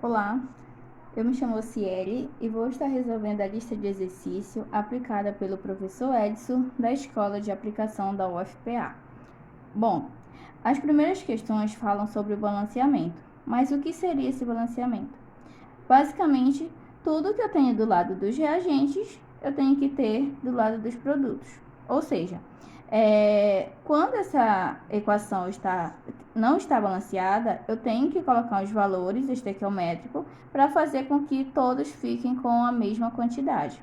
Olá, eu me chamo Ciele e vou estar resolvendo a lista de exercício aplicada pelo professor Edson da Escola de Aplicação da UFPA. Bom, as primeiras questões falam sobre o balanceamento, mas o que seria esse balanceamento? Basicamente, tudo que eu tenho do lado dos reagentes, eu tenho que ter do lado dos produtos. Ou seja, quando essa equação não está balanceada, eu tenho que colocar os valores estequiométricos para fazer com que todos fiquem com a mesma quantidade.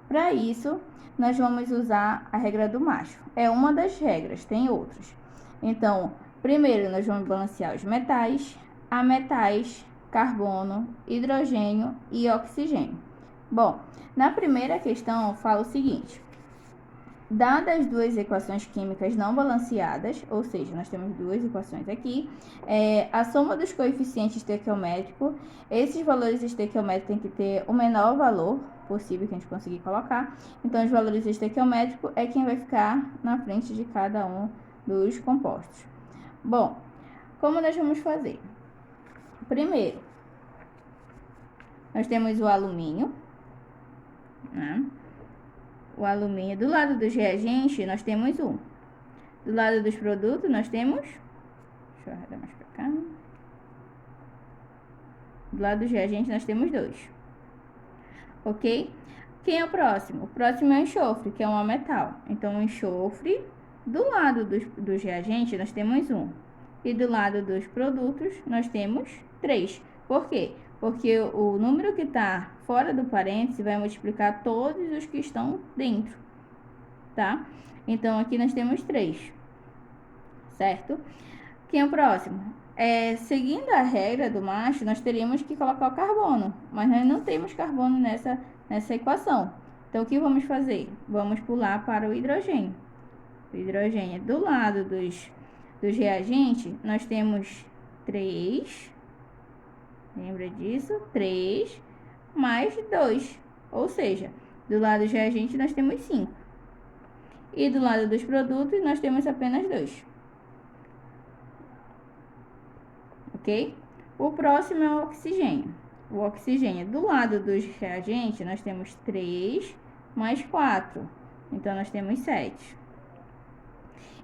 Para isso, nós vamos usar a regra do macho. É uma das regras, tem outras. Então, primeiro nós vamos balancear os metais, ametais, carbono, hidrogênio e oxigênio. Bom, na primeira questão fala o seguinte: dadas duas equações químicas não balanceadas, ou seja, nós temos duas equações aqui, a soma dos coeficientes estequiométricos, esses valores estequiométricos têm que ter o menor valor possível que a gente conseguir colocar. Então, os valores estequiométricos é quem vai ficar na frente de cada um dos compostos. Bom, como nós vamos fazer? Primeiro, nós temos o alumínio, né? O alumínio. Do lado dos reagentes, nós temos um. Do lado dos produtos, nós temos... Deixa eu arredar mais pra cá. Do lado dos reagentes, nós temos dois. Ok? Quem é o próximo? O próximo é o enxofre, que é um ametal. Então, o enxofre, do lado dos reagentes, nós temos um. E do lado dos produtos, nós temos 3. Por quê? Porque o número que está fora do parêntese vai multiplicar todos os que estão dentro, tá? Então, aqui nós temos 3, certo? Quem é o próximo? Seguindo a regra do macho, nós teríamos que colocar o carbono, mas nós não temos carbono nessa equação. Então, o que vamos fazer? Vamos pular para o hidrogênio. O hidrogênio, do lado dos reagentes, nós temos 3... Lembra disso? 3 mais 2. Ou seja, do lado dos reagentes nós temos 5. E do lado dos produtos nós temos apenas 2. Ok? O próximo é o oxigênio. O oxigênio, do lado dos reagentes nós temos 3 mais 4. Então, nós temos 7.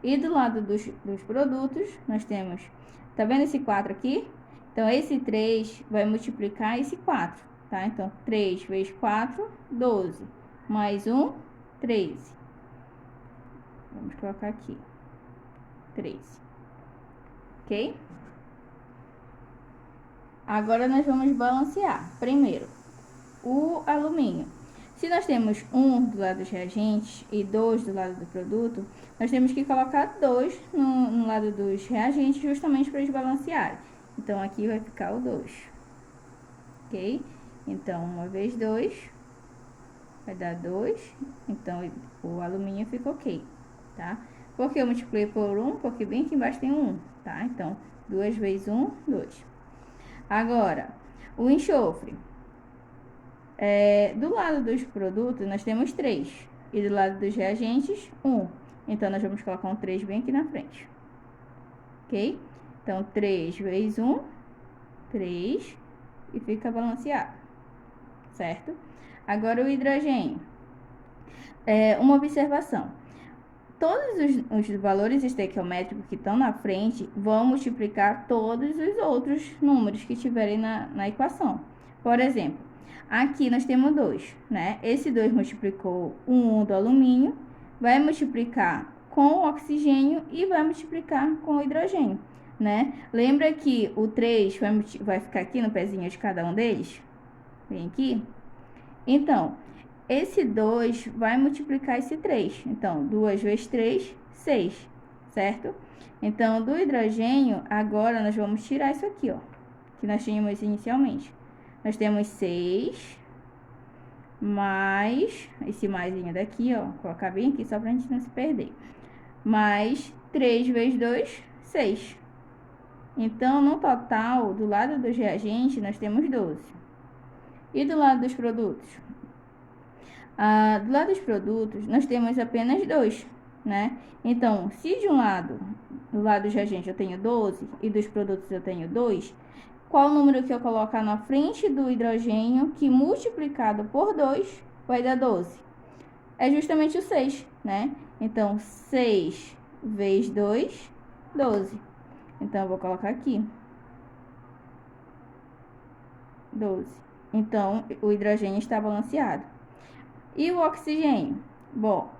E do lado dos produtos nós temos... Tá vendo esse 4 aqui? Então, esse 3 vai multiplicar esse 4, tá? Então, 3 vezes 4, 12. Mais 1, 13. Vamos colocar aqui. 13. Ok? Agora, nós vamos balancear. Primeiro, o alumínio. Se nós temos 1 do lado dos reagentes e 2 do lado do produto, nós temos que colocar 2 no lado dos reagentes justamente para eles balancearem. Então, aqui vai ficar o 2, ok? Então, 1 vezes 2 vai dar 2. Então, o alumínio fica ok, tá? Por que eu multipliquei por 1? Porque bem aqui embaixo tem 1, tá? Então, 2 vezes 1, 2. Agora, o enxofre. Do lado dos produtos, nós temos 3. E do lado dos reagentes, 1. Então, nós vamos colocar um 3 bem aqui na frente, ok? Então, 3 vezes 1, 3, e fica balanceado, certo? Agora, o hidrogênio. Uma observação. Todos os valores estequiométricos que estão na frente vão multiplicar todos os outros números que tiverem na equação. Por exemplo, aqui nós temos 2, né? Esse 2 multiplicou o 1 do alumínio, vai multiplicar com o oxigênio e vai multiplicar com o hidrogênio, né? Lembra que o 3 vai ficar aqui no pezinho de cada um deles? Vem aqui. Então, esse 2 vai multiplicar esse 3. Então, 2 vezes 3, 6, certo? Então, do hidrogênio, agora nós vamos tirar isso aqui, ó, que nós tínhamos inicialmente. Nós temos 6 mais, esse maisinho daqui, ó, vou colocar bem aqui só pra gente não se perder. Mais 3 vezes 2, 6. Então, no total, do lado dos reagentes, nós temos 12. E do lado dos produtos? Do lado dos produtos, nós temos apenas 2, né? Então, se de um lado, do lado dos reagentes, eu tenho 12 e dos produtos eu tenho 2, qual o número que eu colocar na frente do hidrogênio que multiplicado por 2 vai dar 12? É justamente o 6, né? Então, 6 vezes 2, 12. Então, eu vou colocar aqui 12. Então, o hidrogênio está balanceado. E o oxigênio? Bom,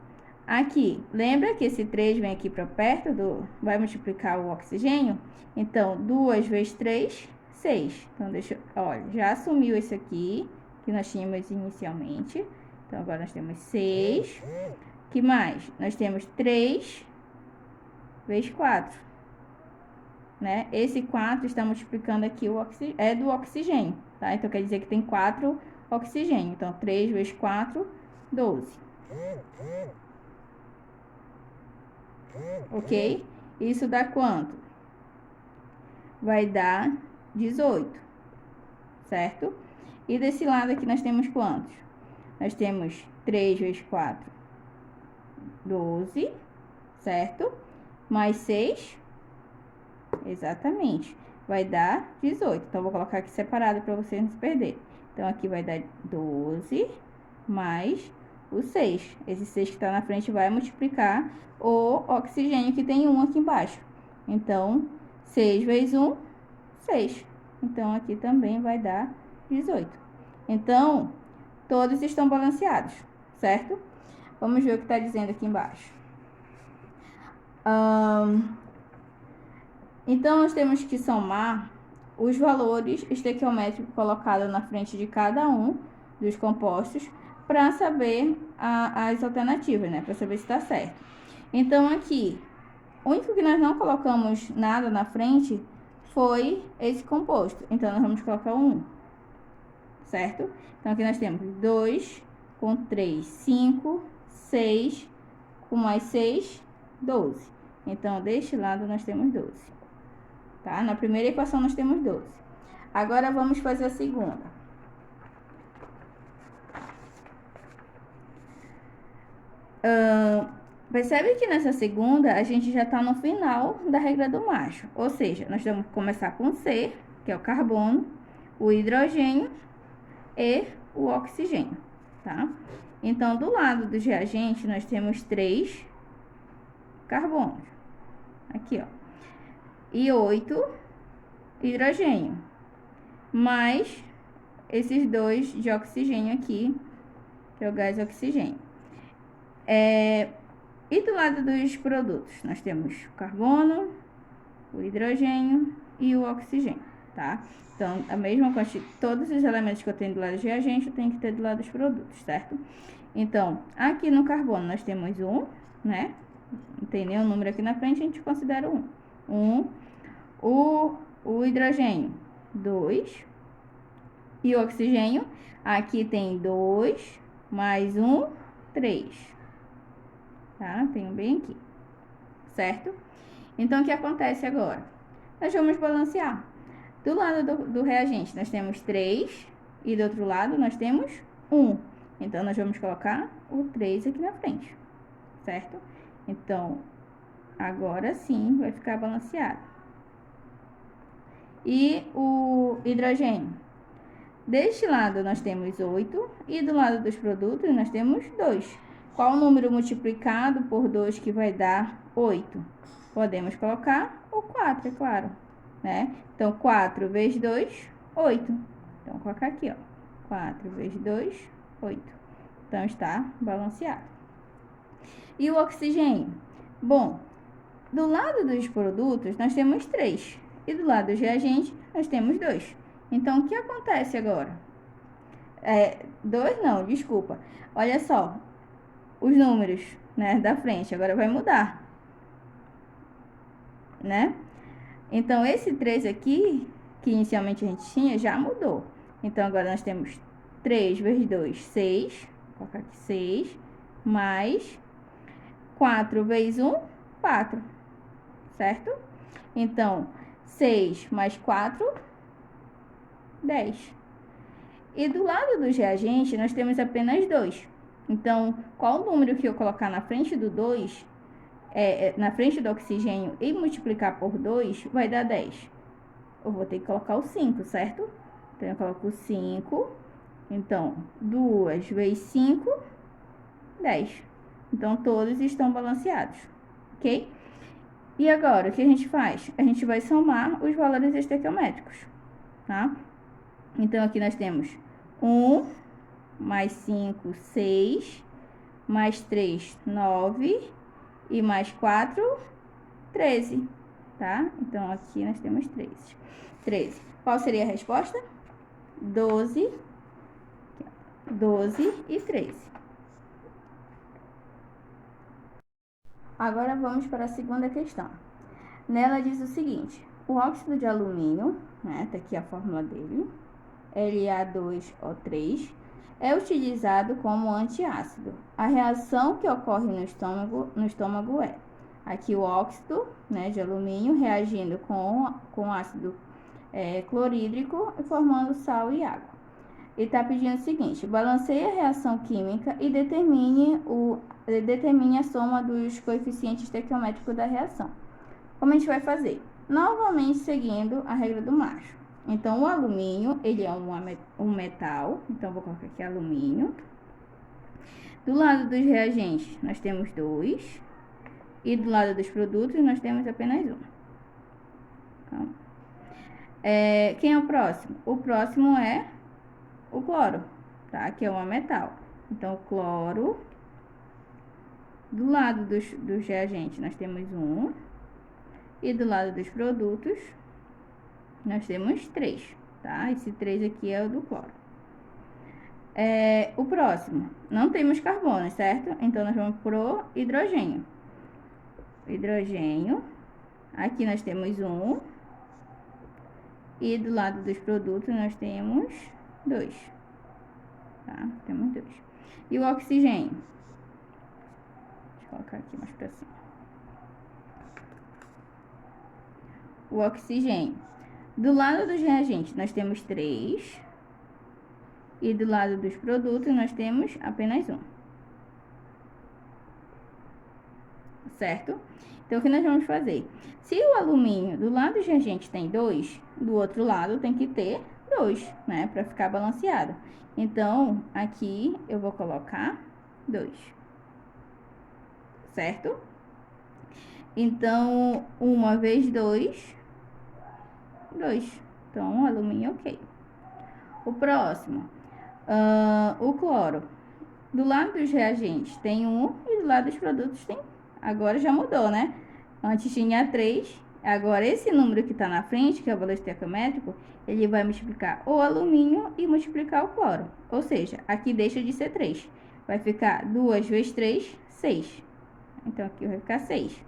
aqui, lembra que esse 3 vem aqui para perto vai multiplicar o oxigênio? Então, 2 vezes 3, 6. Então, olha, já assumiu esse aqui, que nós tínhamos inicialmente. Então, agora nós temos 6. Que mais? Nós temos 3 vezes 4. Né? Esse 4 está multiplicando aqui é do oxigênio, tá? Então, quer dizer que tem 4 oxigênio. Então, 3 vezes 4, 12. Ok? Isso dá quanto? Vai dar 18, certo? E desse lado aqui nós temos quantos? Nós temos 3 vezes 4, 12, certo? Mais 6, exatamente, vai dar 18. Então, vou colocar aqui separado para vocês não se perderem. Então, aqui vai dar 12 mais o 6. Esse 6 que está na frente vai multiplicar o oxigênio que tem 1 aqui embaixo. Então, 6 vezes 1, 6. Então, aqui também vai dar 18. Então, todos estão balanceados, certo? Vamos ver o que está dizendo aqui embaixo. Então, nós temos que somar os valores estequiométricos colocados na frente de cada um dos compostos para saber as alternativas, né? Para saber se está certo. Então, aqui, o único que nós não colocamos nada na frente foi esse composto. Então, nós vamos colocar 1, certo? Então, aqui nós temos 2 com 3, 5, 6, com mais 6, 12. Então, deste lado nós temos 12. Tá? Na primeira equação nós temos 12. Agora, vamos fazer a segunda. Percebe que nessa segunda a gente já está no final da regra do macho. Ou seja, nós vamos começar com C, que é o carbono, o hidrogênio e o oxigênio, tá? Então, do lado do reagente, nós temos 3 carbonos. Aqui, ó. E 8 hidrogênio. Mais esses 2 de oxigênio aqui, que é o gás oxigênio. E do lado dos produtos, nós temos o carbono, o hidrogênio e o oxigênio, tá? Então, a mesma quantidade, todos os elementos que eu tenho do lado do reagente, eu tenho que ter do lado dos produtos, certo? Então, aqui no carbono nós temos 1, né? Não tem nenhum número aqui na frente, a gente considera 1. 1. O hidrogênio, 2. E o oxigênio, aqui tem 2, mais 1, 3. Tá? Tenho bem aqui, certo? Então, o que acontece agora? Nós vamos balancear. Do lado do reagente, nós temos 3, e do outro lado, nós temos 1. Então, nós vamos colocar o 3 aqui na frente, certo? Então, agora sim, vai ficar balanceado. E o hidrogênio? Deste lado, nós temos 8, e do lado dos produtos, nós temos 2. Qual o número multiplicado por 2 que vai dar 8? Podemos colocar o 4, é claro, né? Então, 4 vezes 2, 8. Então, vou colocar aqui, ó. 4 vezes 2, 8. Então, está balanceado. E o oxigênio? Bom, do lado dos produtos, nós temos 3. E do lado dos reagentes, nós temos 2. Então, o que acontece agora? 2 não, desculpa. Olha só, os números, né, da frente, agora vai mudar, né? Então, esse 3 aqui, que inicialmente a gente tinha, já mudou. Então, agora nós temos 3 vezes 2, 6. Vou colocar aqui 6. Mais 4 vezes 1, 4. Certo? Então, 6 mais 4, 10. E do lado dos reagentes, nós temos apenas 2. Então, qual o número que eu colocar na frente do 2, na frente do oxigênio e multiplicar por 2, vai dar 10. eu vou ter que colocar o 5, certo? Então, eu coloco 5. Então, 2 vezes 5, 10. Então, todos estão balanceados, ok? E agora, o que a gente faz? A gente vai somar os valores estequiométricos, tá? Então, aqui nós temos 1, mais 5, 6, mais 3, 9, e mais 4, 13, tá? Então, aqui nós temos 13. Qual seria a resposta? 12 e 13. Agora vamos para a segunda questão. Nela diz o seguinte: o óxido de alumínio, né, tá aqui a fórmula dele, La2O3, é utilizado como antiácido. A reação que ocorre no estômago é aqui o óxido, né, de alumínio reagindo com ácido clorídrico, formando sal e água. Ele está pedindo o seguinte: balanceie a reação química e determine a soma dos coeficientes estequiométricos da reação. Como a gente vai fazer? Novamente seguindo a regra do macho. Então, o alumínio, ele é um metal, então vou colocar aqui alumínio. Do lado dos reagentes, nós temos 2, e do lado dos produtos, nós temos apenas 1. Então, quem é o próximo? O próximo é o cloro, tá? Que é um metal. Então, o cloro, do lado dos reagentes, nós temos 1, e do lado dos produtos, nós temos 3, tá? Esse 3 aqui é o do cloro. O próximo, não temos carbono, certo? Então, nós vamos pro hidrogênio. Hidrogênio, aqui nós temos 1, e do lado dos produtos nós temos 2, tá? Temos 2. E o oxigênio? Deixa eu colocar aqui mais pra cima. O oxigênio. Do lado dos reagentes, nós temos 3. E do lado dos produtos, nós temos apenas 1. Certo? Então, o que nós vamos fazer? Se o alumínio do lado dos reagentes tem 2, do outro lado tem que ter 2, né? Para ficar balanceado. Então, aqui eu vou colocar 2. Certo? Então, 1 vezes 2, 2. Então, alumínio ok. O próximo, o cloro. Do lado dos reagentes tem 1 e do lado dos produtos tem. Agora já mudou, né? Antes tinha 3. Agora, esse número que está na frente, que é o valor estequiométrico, ele vai multiplicar o alumínio e multiplicar o cloro. Ou seja, aqui deixa de ser 3. Vai ficar 2 vezes 3, 6. Então, aqui vai ficar 6.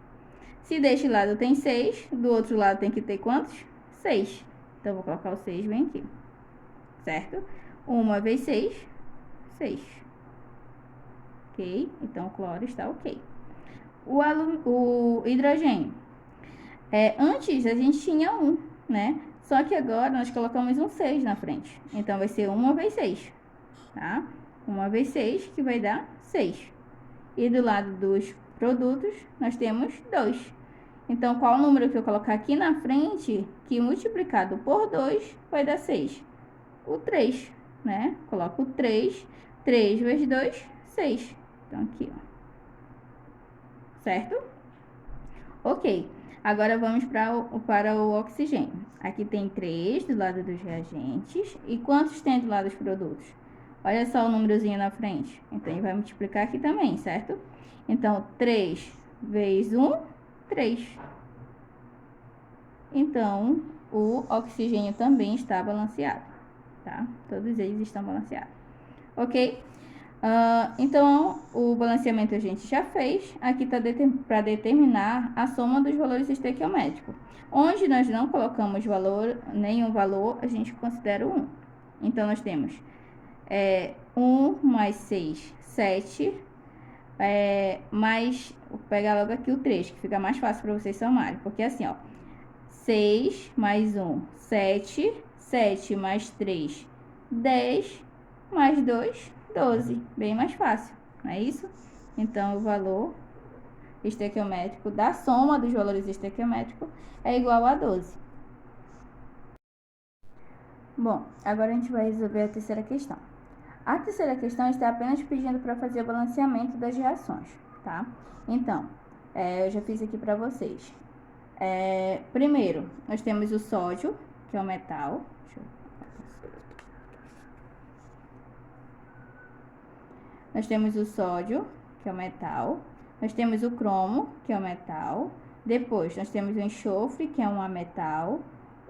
Se deste lado tem 6, do outro lado tem que ter quantos? 6. Então, vou colocar o 6 bem aqui. Certo? 1 vezes 6, 6. Ok? Então, o cloro está ok. O hidrogênio. Antes, a gente tinha 1, né? Só que agora, nós colocamos um 6 na frente. Então, vai ser 1 vezes 6, tá? 1 vezes 6, que vai dar 6. E do lado dos produtos, nós temos 2. Então, qual o número que eu colocar aqui na frente, que multiplicado por 2, vai dar 6? O 3, né? Coloco o 3. 3 vezes 2, 6. Então, aqui, ó. Certo? Ok. Agora, vamos para o oxigênio. Aqui tem 3 do lado dos reagentes. E quantos tem do lado dos produtos? Olha só o númerozinho na frente. Então, ele vai multiplicar aqui também, certo? Então, 3 vezes 1, 3. Então, o oxigênio também está balanceado, tá? Todos eles estão balanceados. Ok? Então, o balanceamento a gente já fez. Aqui está para determinar a soma dos valores estequiométricos. Onde nós não colocamos nenhum valor, a gente considera o 1. Então, nós temos 1 mais 6, 7. Vou pegar logo aqui o 3, que fica mais fácil para vocês somarem. Porque assim, ó, 6 mais 1, 7. 7 mais 3, 10. Mais 2, 12. Bem mais fácil, não é isso? Então, o valor estequiométrico da soma dos valores estequiométricos é igual a 12. Bom, agora a gente vai resolver a terceira questão. A terceira questão está apenas pedindo para fazer o balanceamento das reações, tá? Então, eu já fiz aqui para vocês. Primeiro, nós temos o sódio, que é o metal. Nós temos o sódio, que é o metal. Nós temos o cromo, que é o metal. Depois, nós temos o enxofre, que é um ametal.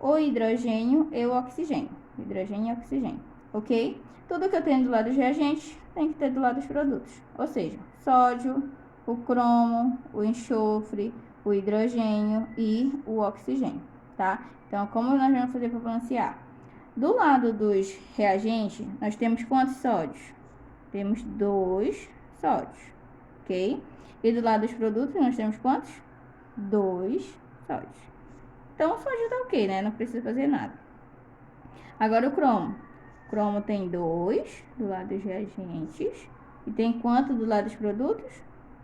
O hidrogênio e o oxigênio. Hidrogênio e oxigênio, ok? Tudo que eu tenho do lado dos reagentes, tem que ter do lado dos produtos. Ou seja, sódio, o cromo, o enxofre, o hidrogênio e o oxigênio, tá? Então, como nós vamos fazer para balancear? Do lado dos reagentes, nós temos quantos sódios? Temos 2 sódios, ok? E do lado dos produtos, nós temos quantos? 2 sódios. Então, o sódio tá ok, né? Não precisa fazer nada. Agora, o cromo. O cromo tem 2 do lado dos reagentes. E tem quanto do lado dos produtos?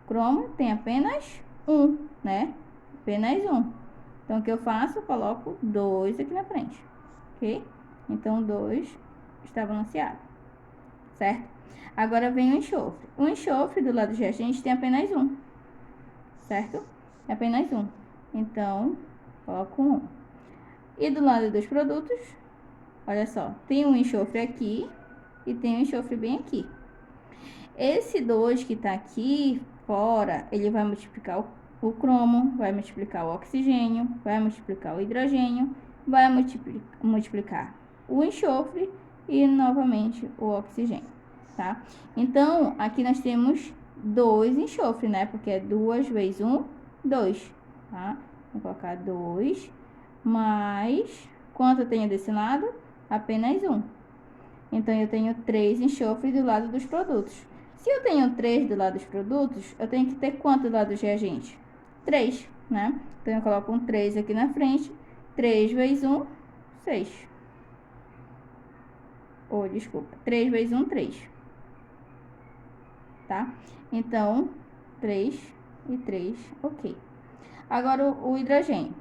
O cromo tem apenas 1, né? Apenas 1. Então, o que eu faço? Eu coloco 2 aqui na frente, ok? Então, 2 está balanceado, certo? Agora vem o enxofre. O enxofre do lado dos reagentes tem apenas 1, certo? É apenas 1. Então, coloco 1. E do lado dos produtos, olha só, tem um enxofre aqui e tem um enxofre bem aqui. Esse 2 que tá aqui fora, ele vai multiplicar o cromo, vai multiplicar o oxigênio, vai multiplicar o hidrogênio, vai multiplicar o enxofre e novamente o oxigênio, tá? Então, aqui nós temos 2 enxofre, né? Porque é 2 vezes 1, 2, tá? Vou colocar 2, mais... Quanto eu tenho desse lado? Apenas 1. Então, eu tenho 3 enxofres do lado dos produtos. Se eu tenho 3 do lado dos produtos, eu tenho que ter quanto do lado dos reagentes? 3, né? Então, eu coloco um 3 aqui na frente. 3 vezes 1, 6. Ou, desculpa, 3 vezes 1, 3. Tá? Então, 3 e 3, ok. Agora, o hidrogênio.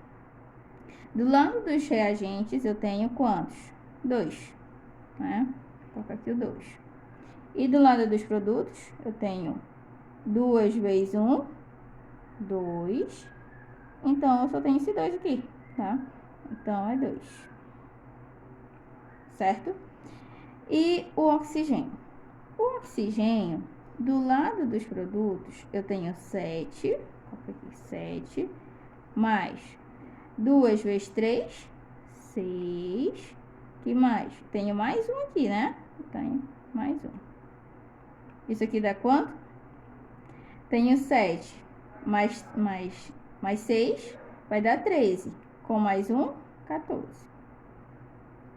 Do lado dos reagentes, eu tenho quantos? 2, né? Vou colocar aqui o 2. E do lado dos produtos, eu tenho 2 vezes 1, 2. Então, eu só tenho esse 2 aqui, tá? Então, é 2. Certo? E o oxigênio. O oxigênio, do lado dos produtos, eu tenho 7. Coloca aqui, 7. Mais 2 vezes 3, 6. Que mais? Tenho mais um aqui, né? Tenho mais um. Isso aqui dá quanto? Tenho 7 mais 6, vai dar 13. Com mais um, 14.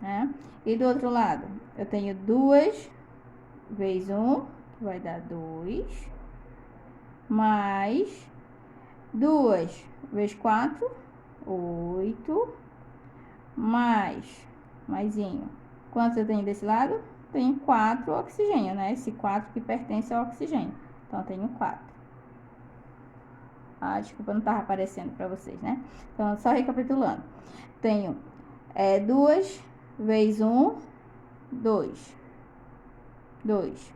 Né? E do outro lado, eu tenho 2 vezes 1, que vai dar 2. Mais 2 vezes 4, 8. Maisinho. Quantos eu tenho desse lado? Tenho 4 oxigênio, né? Esse 4 que pertence ao oxigênio. Então, eu tenho 4. Ah, desculpa, não estava aparecendo para vocês, né? Então, só recapitulando. Tenho 2 vezes 1, 2. 2.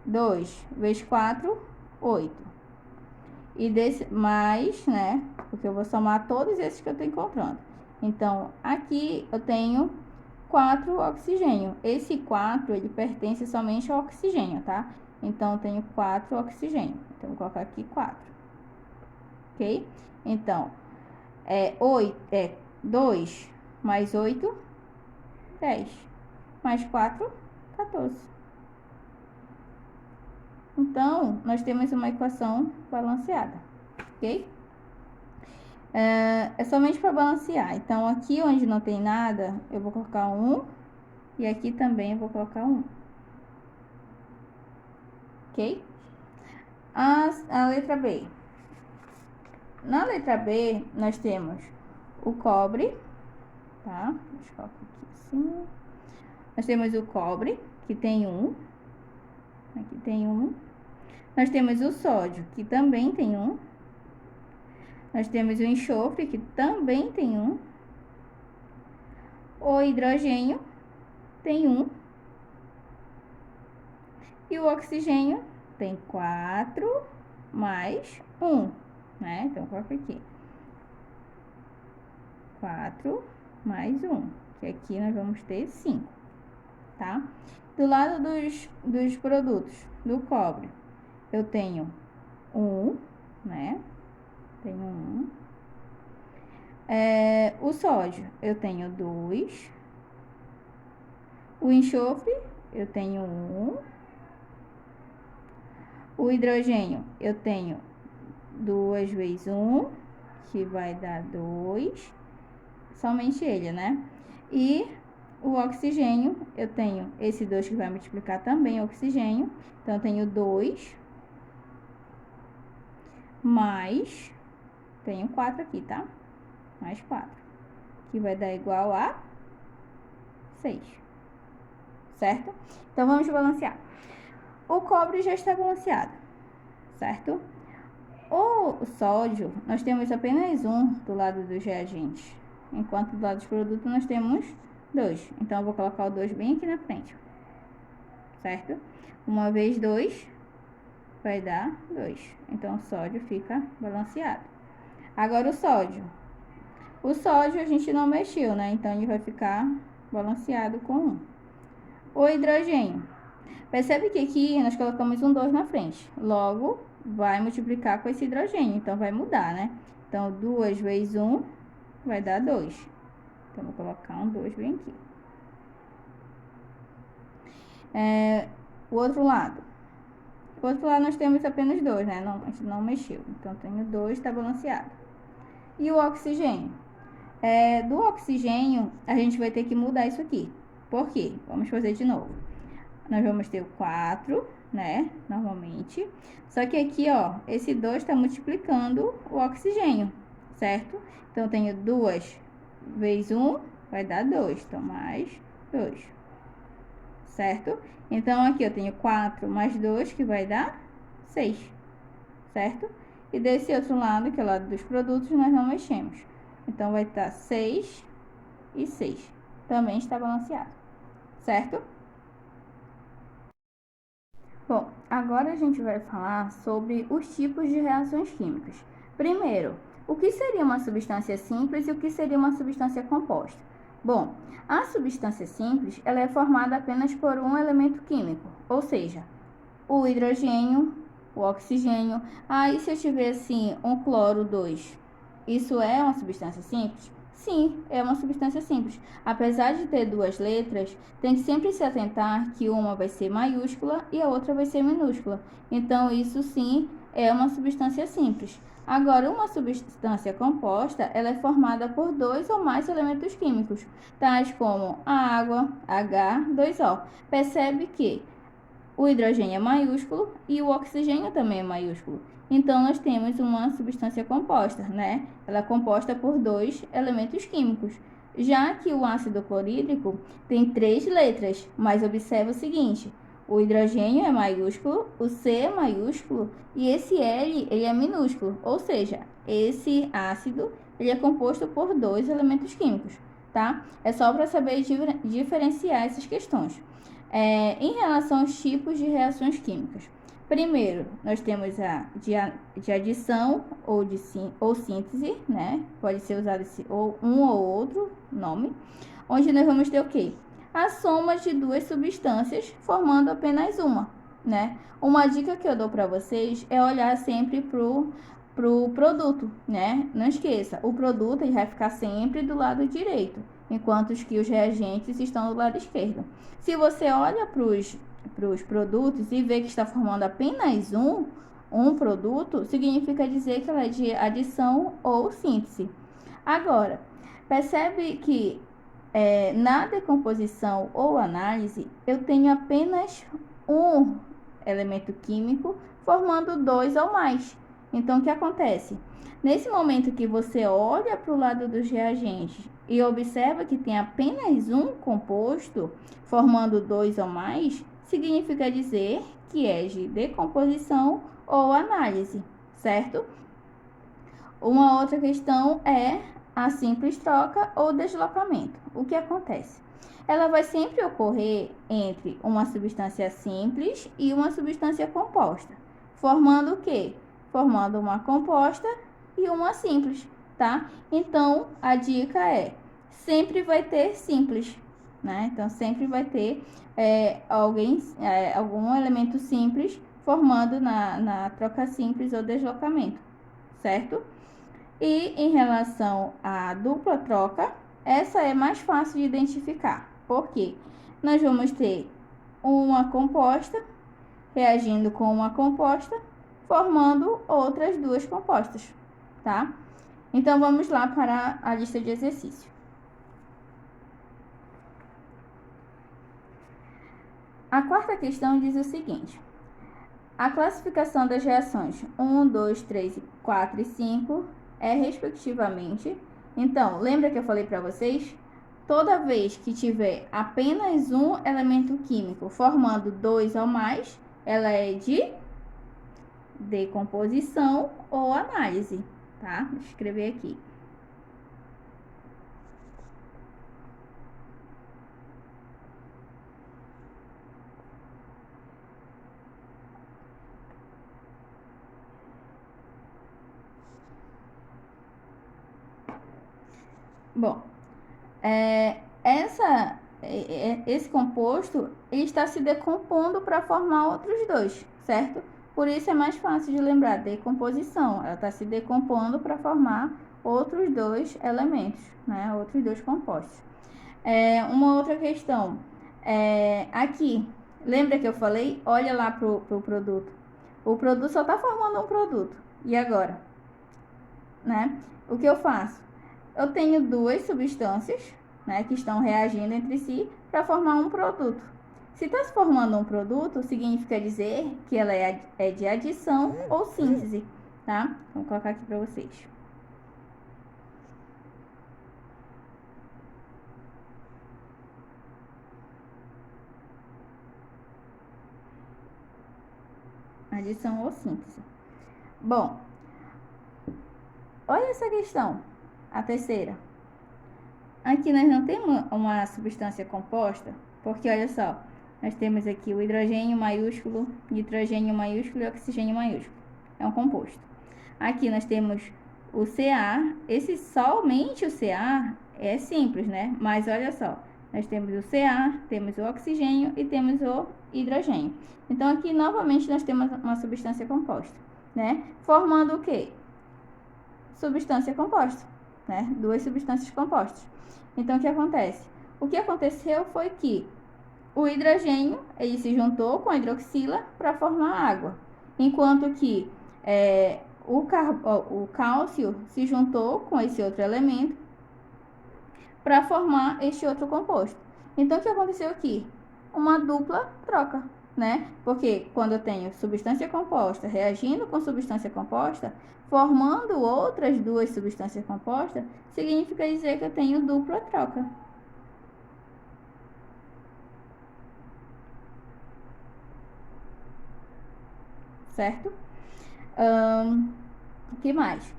2 vezes 4, 8. E desse mais, né? Porque eu vou somar todos esses que eu tô encontrando. Então, aqui eu tenho 4 oxigênio. Esse 4, ele pertence somente ao oxigênio, tá? Então, eu tenho 4 oxigênio. Então, vou colocar aqui 4. Ok? Então, 2 mais 8, 10. Mais 4, 14. Então, nós temos uma equação balanceada, ok? É somente para balancear. Então, aqui onde não tem nada, eu vou colocar 1. E aqui também eu vou colocar 1. Ok? A letra B. Na letra B, nós temos o cobre, tá? Deixa eu colocar aqui assim. Nós temos o cobre, que tem 1. Aqui tem 1. Nós temos o sódio, que também tem 1. Nós temos o enxofre, que também tem 1. O hidrogênio tem 1. E o oxigênio tem 4 mais 1, né? Então, coloca aqui. 4 mais 1, que aqui nós vamos ter 5, tá? Do lado dos produtos do cobre, eu tenho 1, né? Tenho 1. O sódio, eu tenho 2. O enxofre, eu tenho 1. O hidrogênio, eu tenho 2 vezes 1, que vai dar 2. Somente ele, né? E o oxigênio, eu tenho esse 2 que vai multiplicar também oxigênio. Então, eu tenho 2 mais... Tenho 4 aqui, tá? Mais 4. Que vai dar igual a 6. Certo? Então, vamos balancear. O cobre já está balanceado, certo? O sódio, nós temos apenas 1 do lado dos reagentes, enquanto do lado dos produtos nós temos 2. Então, eu vou colocar o 2 bem aqui na frente, certo? 1 vezes 2 vai dar 2. Então, o sódio fica balanceado. Agora, o sódio. O sódio a gente não mexeu, né? Então, ele vai ficar balanceado com 1. O hidrogênio. Percebe que aqui nós colocamos um 2 na frente. Logo, vai multiplicar com esse hidrogênio. Então, vai mudar, né? Então, 2 vezes 1 vai dar 2. Então, vou colocar um 2 bem aqui. O outro lado. O outro lado nós temos apenas 2, né? Não, a gente não mexeu. Então, tenho 2, está balanceado. E o oxigênio? Do oxigênio, a gente vai ter que mudar isso aqui. Por quê? Vamos fazer de novo. Nós vamos ter o 4, né? Normalmente. Só que aqui, ó, esse 2 está multiplicando o oxigênio, certo? Então, eu tenho 2 vezes 1, vai dar 2. Então, mais 2. Certo? Então, aqui eu tenho 4 mais 2, que vai dar 6. Certo? E desse outro lado, que é o lado dos produtos, nós não mexemos. Então, vai estar 6 e 6. Também está balanceado. Certo? Bom, agora a gente vai falar sobre os tipos de reações químicas. Primeiro, o que seria uma substância simples e o que seria uma substância composta? Bom, a substância simples ela é formada apenas por um elemento químico, ou seja, o hidrogênio, o oxigênio. Aí, se eu tiver assim um cloro 2, isso é uma substância simples? Sim, é uma substância simples. Apesar de ter 2 letras, tem que sempre se atentar que uma vai ser maiúscula e a outra vai ser minúscula. Então, isso sim é uma substância simples. Agora, uma substância composta, ela é formada por 2 ou mais elementos químicos, tais como a água, H2O. Percebe que o hidrogênio é maiúsculo e o oxigênio também é maiúsculo. Então, nós temos uma substância composta, né? Ela é composta por 2 elementos químicos. Já que o ácido clorídrico tem 3 letras, mas observa o seguinte: o hidrogênio é maiúsculo, o C é maiúsculo e esse L ele é minúsculo. Ou seja, esse ácido ele é composto por 2 elementos químicos, tá? É só para saber diferenciar essas questões. Em relação aos tipos de reações químicas. Primeiro, nós temos a de adição ou síntese, né? Pode ser usado ou um ou outro nome, onde nós vamos ter o quê? A soma de 2 substâncias formando apenas uma, né? Uma dica que eu dou para vocês é olhar sempre pro produto, né? Não esqueça, o produto ele vai ficar sempre do lado direito, enquanto que os reagentes estão do lado esquerdo. Se você olha para os produtos e vê que está formando apenas um produto, significa dizer que ela é de adição ou síntese. Agora, percebe que na decomposição ou análise, eu tenho apenas um elemento químico formando 2 ou mais. Então, o que acontece? Nesse momento que você olha para o lado dos reagentes e observa que tem apenas um composto formando 2 ou mais, significa dizer que é de decomposição ou análise, certo? Uma outra questão é a simples troca ou deslocamento. O que acontece? Ela vai sempre ocorrer entre uma substância simples e uma substância composta, formando o quê? Formando uma composta e uma simples, tá? Então, a dica é, sempre vai ter simples, né? Então, sempre vai ter algum elemento simples formando na troca simples ou deslocamento, certo? E em relação à dupla troca, essa é mais fácil de identificar. Por quê? Nós vamos ter uma composta reagindo com uma composta, formando outras duas compostas, tá? Então, vamos lá para a lista de exercício. A quarta questão diz o seguinte: a classificação das reações 1, 2, 3, 4 e 5 é respectivamente. Então, lembra que eu falei para vocês? Toda vez que tiver apenas um elemento químico formando dois ou mais, ela é de decomposição ou análise, tá? Vou escrever aqui. Bom, esse composto ele está se decompondo para formar outros dois, certo? Por isso é mais fácil de lembrar, decomposição. Ela está se decompondo para formar outros dois elementos, né? Outros dois compostos. Uma outra questão, aqui, lembra que eu falei? Olha lá para o produto. O produto só está formando um produto. E agora? Né? O que eu faço? Eu tenho duas substâncias, né, que estão reagindo entre si para formar um produto. Se está se formando um produto, significa dizer que ela é de adição ou síntese, tá? Vou colocar aqui para vocês. Adição ou síntese. Bom, olha essa questão, a terceira. Aqui nós não temos uma substância composta, porque olha só, nós temos aqui o hidrogênio maiúsculo, nitrogênio maiúsculo e oxigênio maiúsculo. É um composto. Aqui nós temos o Ca, somente o Ca é simples, né? Mas olha só, nós temos o Ca, temos o oxigênio e temos o hidrogênio. Então aqui novamente nós temos uma substância composta, né? Formando o quê? Substância composta, né? Duas substâncias compostas. Então o que acontece? O que aconteceu foi que o hidrogênio ele se juntou com a hidroxila para formar água, enquanto que o cálcio se juntou com esse outro elemento para formar este outro composto. Então, o que aconteceu aqui? Uma dupla troca, né? Porque quando eu tenho substância composta reagindo com substância composta, formando outras duas substâncias compostas, significa dizer que eu tenho dupla troca. Certo? O que mais?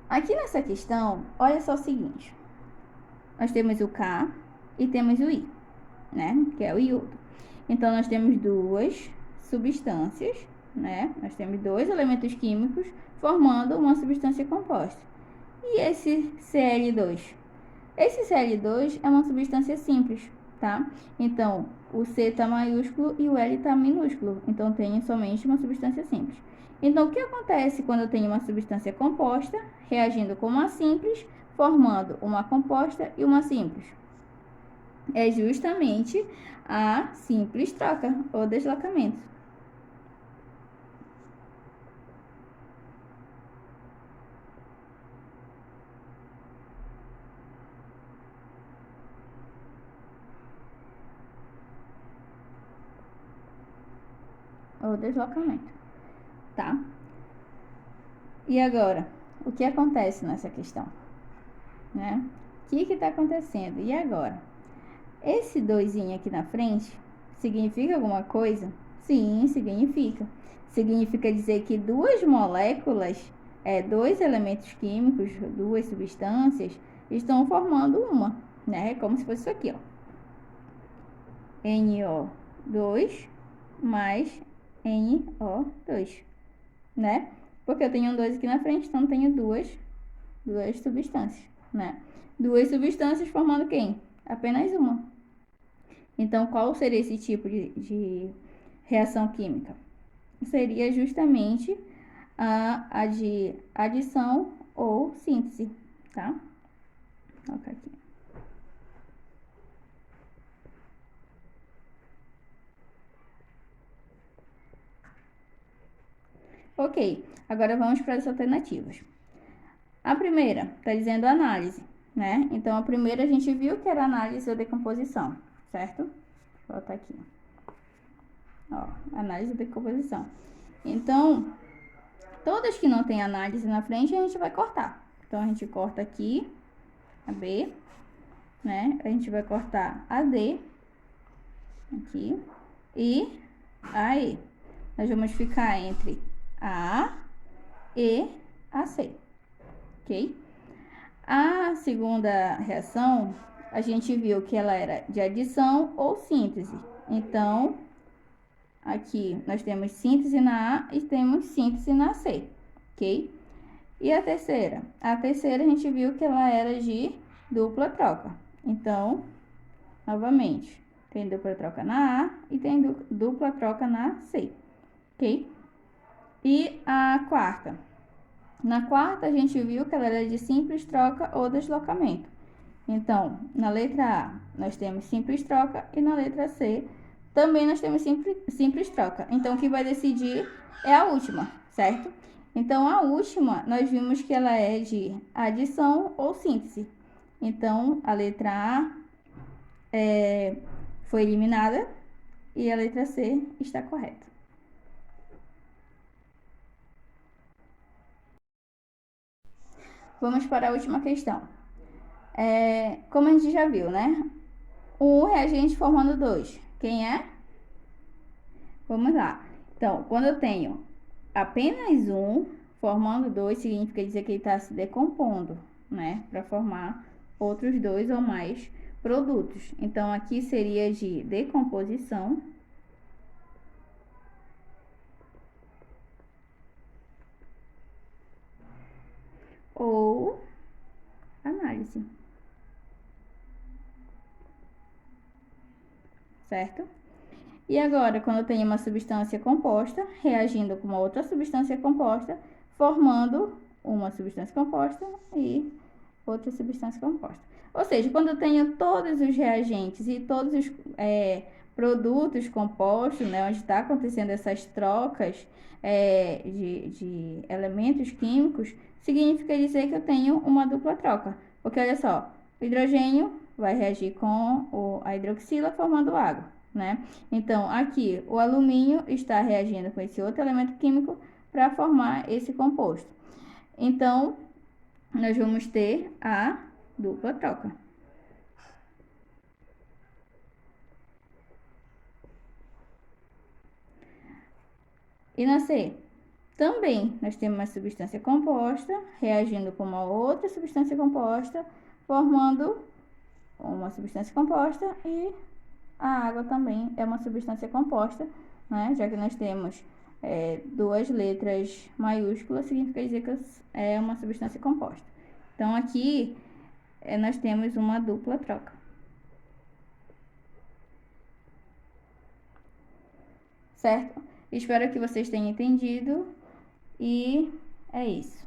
Aqui nessa questão, olha só o seguinte. Nós temos o K e temos o I, né? Que é o iodo. Então, nós temos duas substâncias, né? Nós temos dois elementos químicos formando uma substância composta. E esse Cl2? Esse Cl2 é uma substância simples, tá? Então, o C está maiúsculo e o L está minúsculo. Então, tenho somente uma substância simples. Então, o que acontece quando eu tenho uma substância composta reagindo com uma simples, formando uma composta e uma simples? É justamente a simples troca ou deslocamento. Ou deslocamento, tá? E agora, o que acontece nessa questão? Né? O que está acontecendo? E agora? Esse doisinho aqui na frente significa alguma coisa? Sim, significa. Significa dizer que duas moléculas dois elementos químicos, duas substâncias, estão formando uma, né? Como se fosse isso aqui, ó. NO2 mais NO2, né? Porque eu tenho um 2 aqui na frente, então eu tenho duas substâncias, né? Duas substâncias formando quem? Apenas uma. Então, qual seria esse tipo de reação química? Seria justamente a de adição ou síntese, tá? Vou colocar aqui. Ok, agora vamos para as alternativas. A primeira está dizendo análise, né? Então, a primeira a gente viu que era análise ou decomposição, certo? Vou botar aqui. Ó, análise ou decomposição. Então, todas que não tem análise na frente, a gente vai cortar. Então, a gente corta aqui a B, né? A gente vai cortar a D, aqui, e a E. Nós vamos ficar entre a e a C, ok? A segunda reação, a gente viu que ela era de adição ou síntese. Então, aqui nós temos síntese na A e temos síntese na C, ok? E a terceira? A terceira a gente viu que ela era de dupla troca. Então, novamente, tem dupla troca na A e tem dupla troca na C, ok? E a quarta? Na quarta, a gente viu que ela era de simples troca ou deslocamento. Então, na letra A, nós temos simples troca e na letra C, também nós temos simples troca. Então, o que vai decidir é a última, certo? Então, a última, nós vimos que ela é de adição ou síntese. Então, a letra A foi eliminada e a letra C está correta. Vamos para a última questão. Como a gente já viu, né? Um reagente formando dois. Quem é? Vamos lá. Então, quando eu tenho apenas um formando dois, significa dizer que ele está se decompondo, né? Para formar outros dois ou mais produtos. Então, aqui seria de decomposição. Ou análise. Certo? E agora, quando eu tenho uma substância composta reagindo com uma outra substância composta, formando uma substância composta e outra substância composta. Ou seja, quando eu tenho todos os reagentes e todos os produtos compostos, né, onde está acontecendo essas trocas de elementos químicos, significa dizer que eu tenho uma dupla troca. Porque olha só, o hidrogênio vai reagir com a hidroxila formando água, né? Então, aqui o alumínio está reagindo com esse outro elemento químico para formar esse composto. Então, nós vamos ter a dupla troca. E na C, também nós temos uma substância composta reagindo com uma outra substância composta, formando uma substância composta e a água também é uma substância composta, né? Já que nós temos duas letras maiúsculas, significa dizer que é uma substância composta. Então, aqui nós temos uma dupla troca. Certo? Espero que vocês tenham entendido e é isso.